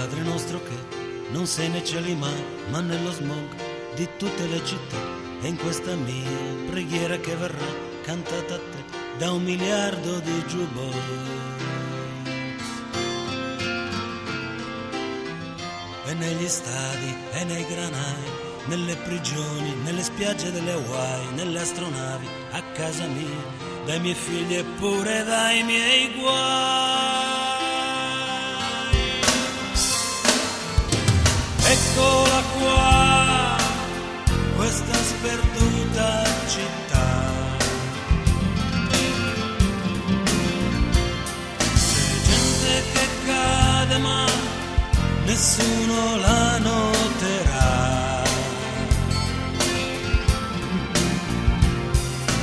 Padre nostro che non sei nei cieli ma nello smog di tutte le città, e in questa mia preghiera che verrà cantata a te da 1 miliardo di jukebox. E negli stadi e nei granai, nelle prigioni, nelle spiagge delle Hawaii, nelle astronavi, a casa mia, dai miei figli e pure dai miei guai. Eccola qua, questa sperduta città. C'è gente che cade ma nessuno la noterà.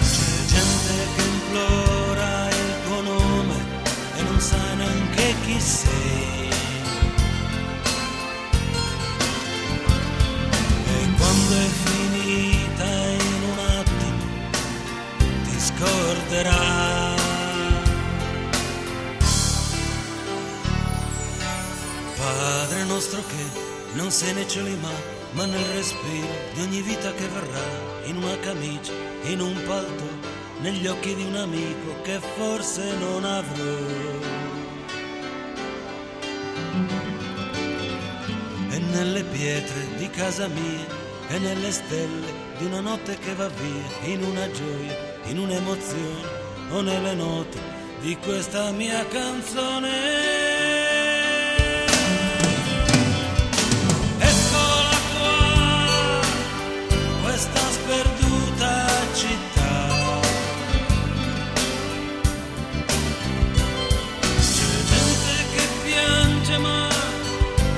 C'è gente che implora il tuo nome e non sa neanche chi sei. E quando è finita in un attimo ti scorderà. Padre nostro che non sei nei cieli ma nel respiro di ogni vita che verrà, in una camicia, in un palto, negli occhi di un amico che forse non avrò. E nelle pietre di casa mia e nelle stelle di una notte che va via, in una gioia, in un'emozione o nelle note di questa mia canzone. Questa sperduta città, c'è gente che piange ma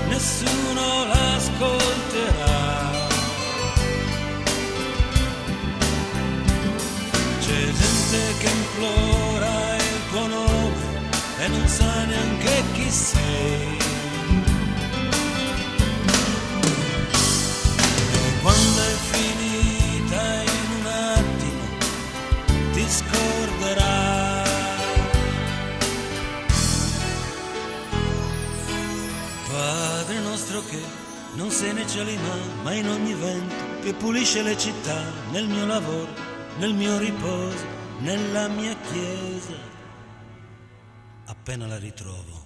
nessuno l'ascolterà. C'è gente che implora il tuo nome e non sa neanche chi sei. Quando è finita in un attimo ti scorderà. Padre nostro che non sei nei cieli ma in ogni vento che pulisce le città, nel mio lavoro, nel mio riposo, nella mia chiesa, appena la ritrovo